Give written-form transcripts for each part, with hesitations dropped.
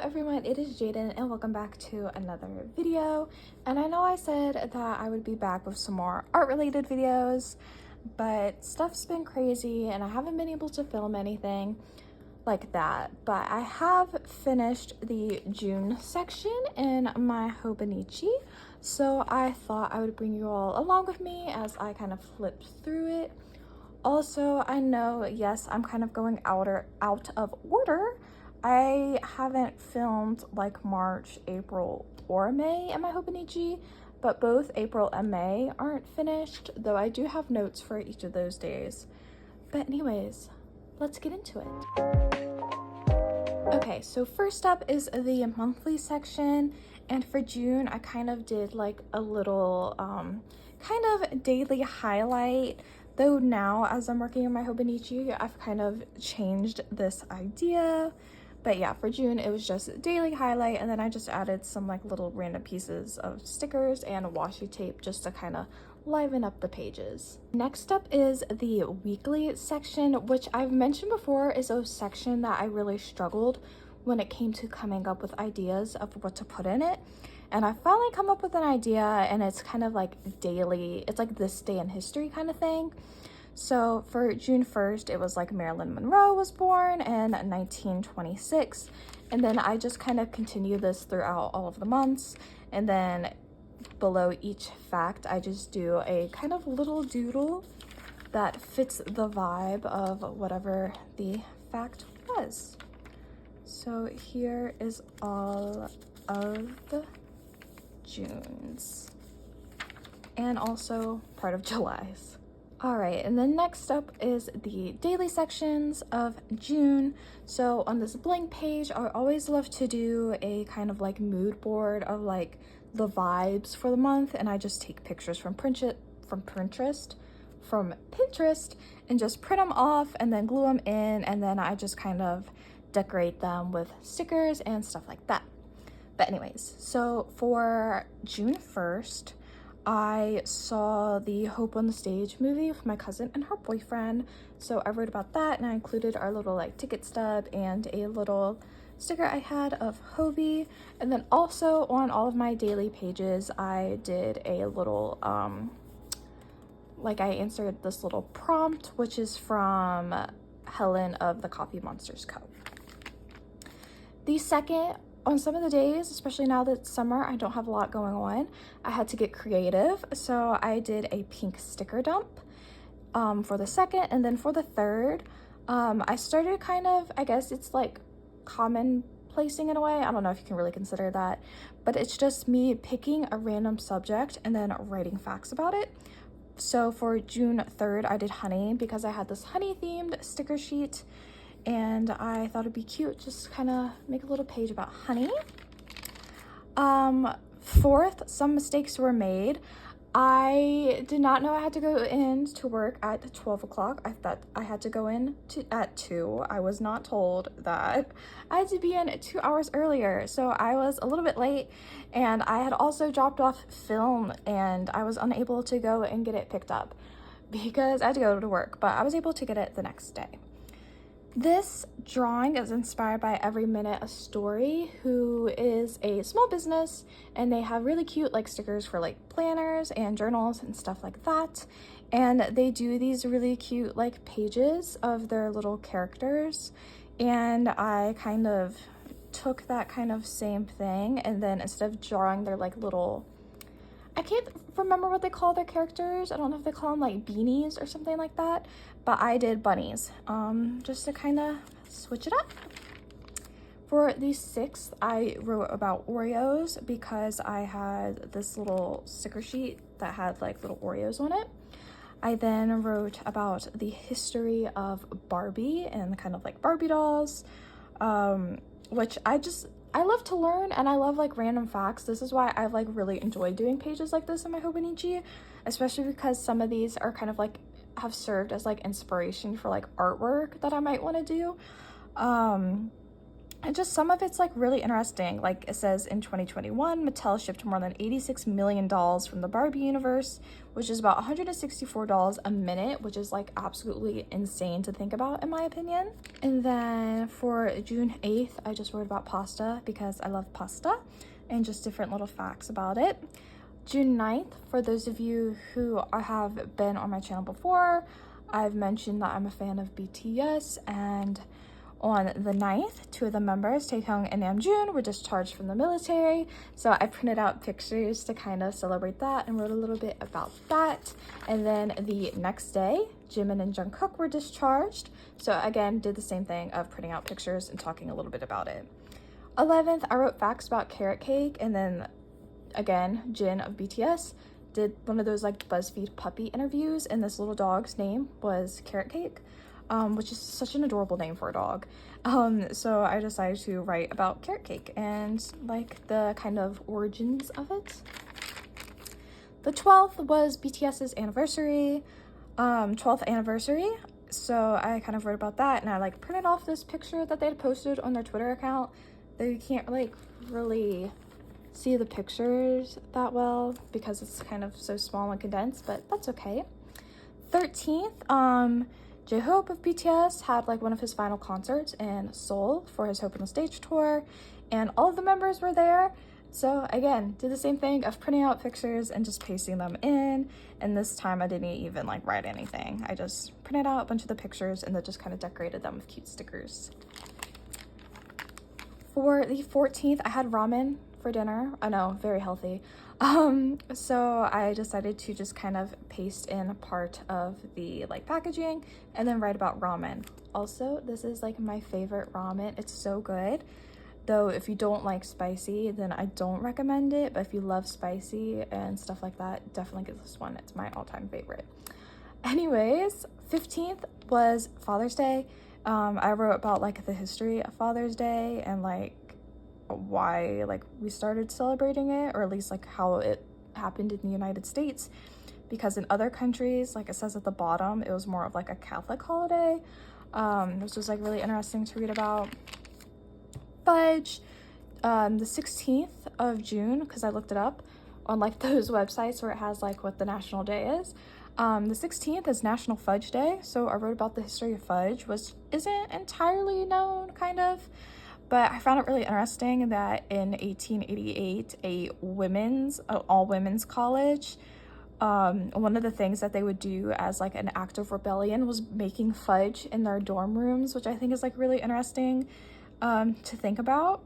everyone, it is Jaden and welcome back to another video. And I know I said that I would be back with some more art related videos, but stuff's been crazy and I haven't been able to film anything like that. But I have finished the June section in my Hobonichi, so I thought I would bring you all along with me as I kind of flip through it. Also, I know, yes, I'm kind of going out of order. I haven't filmed like March, April, or May in my Hobonichi, but both April and May aren't finished, though I do have notes for each of those days. But anyways, let's get into it. Okay, so first up is the monthly section, and for June, I kind of did like a little kind of daily highlight. Though now, as I'm working on my Hobonichi, I've kind of changed this idea. But yeah, for June, it was just daily highlight, and then I just added some like little random pieces of stickers and washi tape just to kind of liven up the pages. Next up is the weekly section, which I've mentioned before is a section that I really struggled when it came to coming up with ideas of what to put in it. And I finally come up with an idea, and it's kind of like daily, it's like this day in history kind of thing. So for June 1st, it was like Marilyn Monroe was born in 1926. And then I just kind of continue this throughout all of the months. And then below each fact, I just do a kind of little doodle that fits the vibe of whatever the fact was. So here is all of the June's and also part of July's. All right, and then next up is the daily sections of June. So on this blank page, I always love to do a kind of like mood board of like the vibes for the month, and I just take pictures from Pinterest, and just print them off and then glue them in, and then I just kind of decorate them with stickers and stuff like that. But anyways, so for June 1st, I saw the Hope on the Stage movie with my cousin and her boyfriend. So I wrote about that, and I included our little like ticket stub and a little sticker I had of Hobie. And then also on all of my daily pages, I did a little, like I answered this little prompt, which is from Helen of the Coffee Monsters Co. The second, on some of the days, especially now that it's summer, I don't have a lot going on, I had to get creative. So I did a pink sticker dump for the second, and then for the third, I started kind of, I guess it's like common placing in a way. I don't know if you can really consider that, but it's just me picking a random subject and then writing facts about it. So for June 3rd, I did honey because I had this honey themed sticker sheet, and I thought it'd be cute just kind of make a little page about honey. 4th, some mistakes were made. I did not know I had to go in to work at 12 o'clock. I thought I had to go in at 2. I was not told that I had to be in 2 hours earlier. So I was a little bit late, and I had also dropped off film, and I was unable to go and get it picked up because I had to go to work, but I was able to get it the next day. This drawing is inspired by Every Minute a Story, who is a small business, and they have really cute like stickers for like planners and journals and stuff like that. And they do these really cute like pages of their little characters, and I kind of took that kind of same thing, and then instead of drawing their like little, I can't remember what they call their characters. I don't know if they call them like beanies or something like that, but I did bunnies, just to kind of switch it up. For the 6th, I wrote about Oreos because I had this little sticker sheet that had like little Oreos on it. I then wrote about the history of Barbie and kind of like Barbie dolls, which I love to learn, and I love like random facts. This is why I've like really enjoyed doing pages like this in my Hobonichi, especially because some of these are kind of like have served as like inspiration for like artwork that I might want to do. And just some of it's like really interesting. Like it says in 2021, Mattel shipped more than $86 million from the Barbie universe, which is about $164 a minute, which is like absolutely insane to think about in my opinion. And then for June 8th, I just wrote about pasta because I love pasta and just different little facts about it. June 9th, for those of you who have been on my channel before, I've mentioned that I'm a fan of BTS, and on the 9th, 2 of the members, Taehyung and Namjoon, were discharged from the military. So I printed out pictures to kind of celebrate that and wrote a little bit about that. And then the next day, Jimin and Jungkook were discharged. So again, did the same thing of printing out pictures and talking a little bit about it. 11th, I wrote facts about carrot cake, and then again, Jin of BTS did one of those like BuzzFeed puppy interviews, and this little dog's name was Carrot Cake. Which is such an adorable name for a dog. So I decided to write about carrot cake and like the kind of origins of it. The 12th was BTS's anniversary, 12th anniversary. So I kind of wrote about that, and I like printed off this picture that they had posted on their Twitter account. Though you can't like really see the pictures that well because it's kind of so small and condensed, but that's okay. 13th, J-Hope of BTS had like one of his final concerts in Seoul for his Hope on the Stage tour, and all of the members were there. So again, did the same thing of printing out pictures and just pasting them in, and this time I didn't even like write anything. I just printed out a bunch of the pictures and then just kind of decorated them with cute stickers. For the 14th, I had ramen for dinner. I know, very healthy. So I decided to just kind of paste in part of the like packaging and then write about ramen. Also, this is like my favorite ramen. It's so good. Though if you don't like spicy, then I don't recommend it. But if you love spicy and stuff like that, definitely get this one. It's my all-time favorite. Anyways, 15th was Father's Day. I wrote about like the history of Father's Day and like why like we started celebrating it, or at least like how it happened in the United States, because in other countries, like it says at the bottom, it was more of like a Catholic holiday, which was like really interesting to read about. Fudge, the 16th of June, because I looked it up on like those websites where it has like what the national day is. The 16th is National Fudge Day, so I wrote about the history of fudge, which isn't entirely known, kind of. But I found it really interesting that in 1888, a all women's college, one of the things that they would do as like an act of rebellion was making fudge in their dorm rooms, which I think is like really interesting to think about.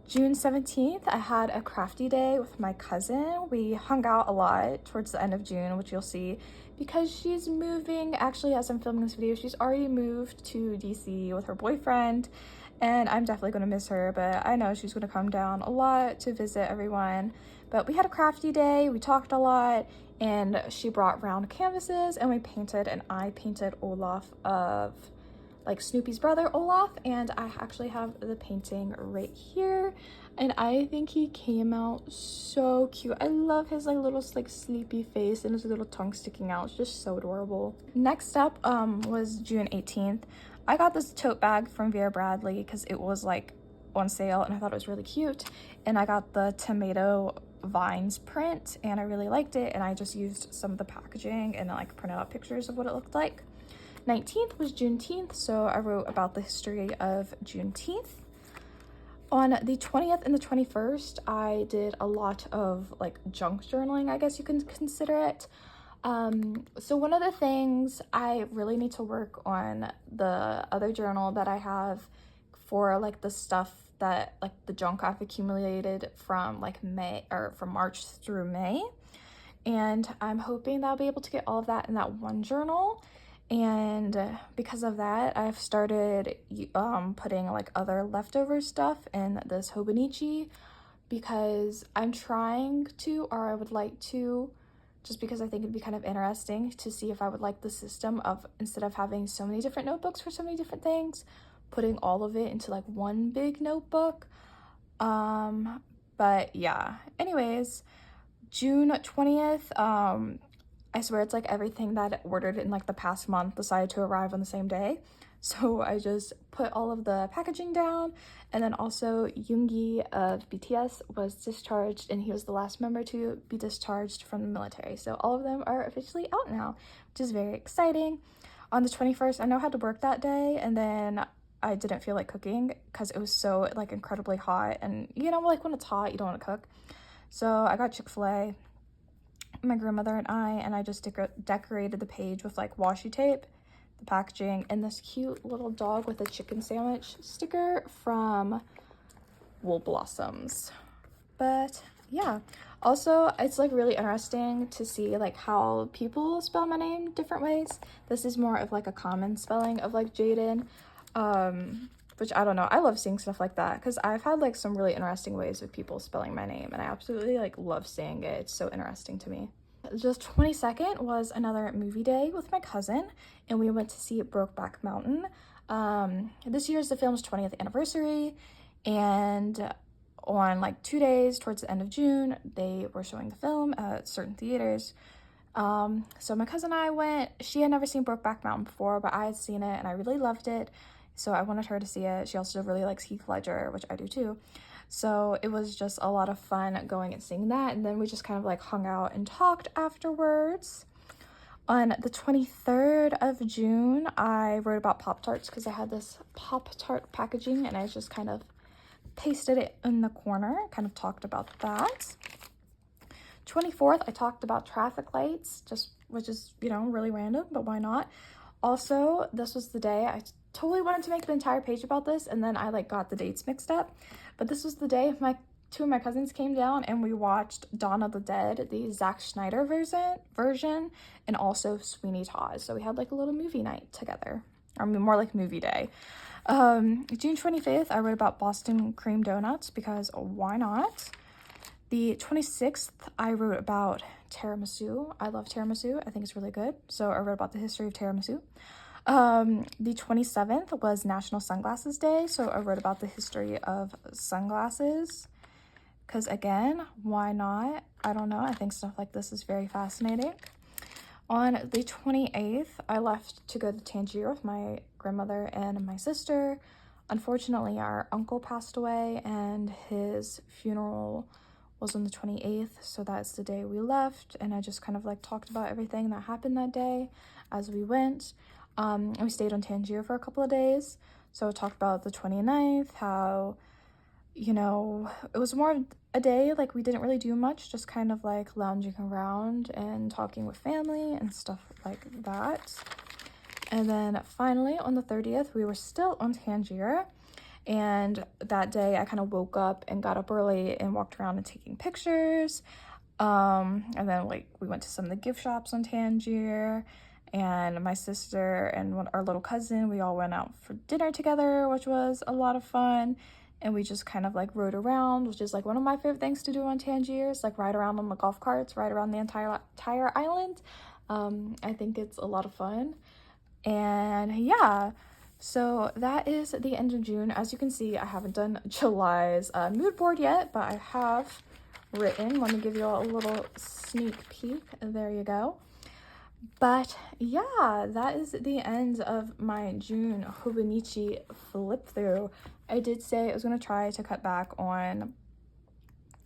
June 17th, I had a crafty day with my cousin. We hung out a lot towards the end of June, which you'll see because she's moving. Actually, as I'm filming this video, she's already moved to DC with her boyfriend. And I'm definitely going to miss her, but I know she's going to come down a lot to visit everyone. But we had a crafty day, we talked a lot, and she brought round canvases and we painted, and I painted Olaf of like Snoopy's brother Olaf, and I actually have the painting right here, and I think he came out so cute. I love his like little like sleepy face and his little tongue sticking out. It's just so adorable. Next up was June 18th. I got this tote bag from Vera Bradley because it was like on sale and I thought it was really cute, and I got the tomato vines print and I really liked it, and I just used some of the packaging and like printed out pictures of what it looked like. 19th was Juneteenth, so I wrote about the history of Juneteenth. On the 20th and the 21st, I did a lot of like junk journaling, I guess you can consider it. So one of the things I really need to work on, the other journal that I have for like the stuff that like the junk I've accumulated from like from March through May, and I'm hoping that I'll be able to get all of that in that one journal. And because of that, I've started putting like other leftover stuff in this Hobonichi, because I'm trying to, or I would like to, just because I think it'd be kind of interesting to see if I would like the system of, instead of having so many different notebooks for so many different things, putting all of it into like one big notebook. But yeah, anyways, June 20th, I swear it's like everything that I ordered in like the past month decided to arrive on the same day. So I just put all of the packaging down, and then also Yoongi of BTS was discharged, and he was the last member to be discharged from the military. So all of them are officially out now, which is very exciting. On the 21st, I know I had to work that day, and then I didn't feel like cooking because it was so like incredibly hot, and you know, like when it's hot you don't want to cook. So I got Chick-fil-A, my grandmother and I just decorated the page with like washi tape, the packaging, and this cute little dog with a chicken sandwich sticker from Wool Blossoms. But yeah, also it's like really interesting to see like how people spell my name different ways. This is more of like a common spelling of like Jaden, which I don't know, I love seeing stuff like that because I've had like some really interesting ways of people spelling my name, and I absolutely like love seeing it. It's so interesting to me. The 22nd was another movie day with my cousin, and we went to see Brokeback Mountain. This year's the film's 20th anniversary, and on like 2 days towards the end of June, they were showing the film at certain theaters. So my cousin and I went. She had never seen Brokeback Mountain before, but I had seen it and I really loved it. So I wanted her to see it. She also really likes Heath Ledger, which I do too. So it was just a lot of fun going and seeing that. And then we just kind of like hung out and talked afterwards. On the 23rd of June, I wrote about Pop-Tarts because I had this Pop-Tart packaging and I just kind of pasted it in the corner, kind of talked about that. 24th, I talked about traffic lights, which is, you know, really random, but why not? Also, this was the day I totally wanted to make the entire page about this, and then I like got the dates mixed up. But this was the day two of my cousins came down and we watched Dawn of the Dead, the Zack Snyder version, and also Sweeney Todd. So we had like a little movie night together, or more like movie day. June 25th, I wrote about Boston cream donuts because why not? The 26th, I wrote about tiramisu. I love tiramisu. I think it's really good. So I wrote about the history of tiramisu. The 27th was National Sunglasses Day. So I wrote about the history of sunglasses. Because again, why not? I don't know. I think stuff like this is very fascinating. On the 28th, I left to go to Tangier with my grandmother and my sister. Unfortunately, our uncle passed away and his funeral was on the 28th, so that's the day we left, and I just kind of like talked about everything that happened that day as we went. And we stayed on Tangier for a couple of days, so I talked about the 29th, how, you know, it was more of a day, like we didn't really do much, just kind of like lounging around and talking with family and stuff like that. And then finally on the 30th, we were still on Tangier. And that day I kind of woke up and got up early and walked around and taking pictures. And then like we went to some of the gift shops on Tangier, and my sister and our little cousin, we all went out for dinner together, which was a lot of fun. And we just kind of like rode around, which is like one of my favorite things to do on Tangier, is like ride around on the golf carts, ride around the entire island. I think it's a lot of fun. And yeah, so that is the end of June. As you can see, I haven't done July's mood board yet, but I have written. Let me give you all a little sneak peek. There you go. But yeah, that is the end of my June Hobonichi flip through. I did say I was going to try to cut back on,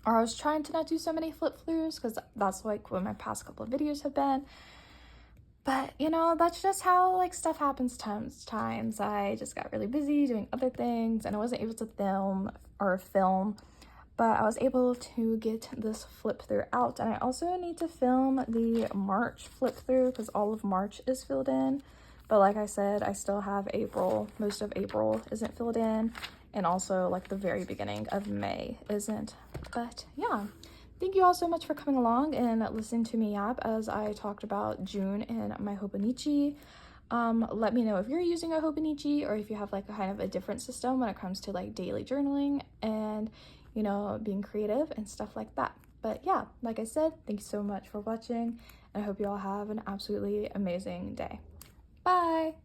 or I was trying to not do so many flip throughs because that's like what my past couple of videos have been. But, you know, that's just how, like, stuff happens times. I just got really busy doing other things, and I wasn't able to film, but I was able to get this flip through out. And I also need to film the March flip through because all of March is filled in. But like I said, I still have April. Most of April isn't filled in, and also, like, the very beginning of May isn't. But, yeah. Thank you all so much for coming along and listening to me yap as I talked about June and my Hobonichi. Let me know if you're using a Hobonichi or if you have like a kind of a different system when it comes to like daily journaling and, you know, being creative and stuff like that. But yeah, like I said, thank you so much for watching, and I hope you all have an absolutely amazing day. Bye!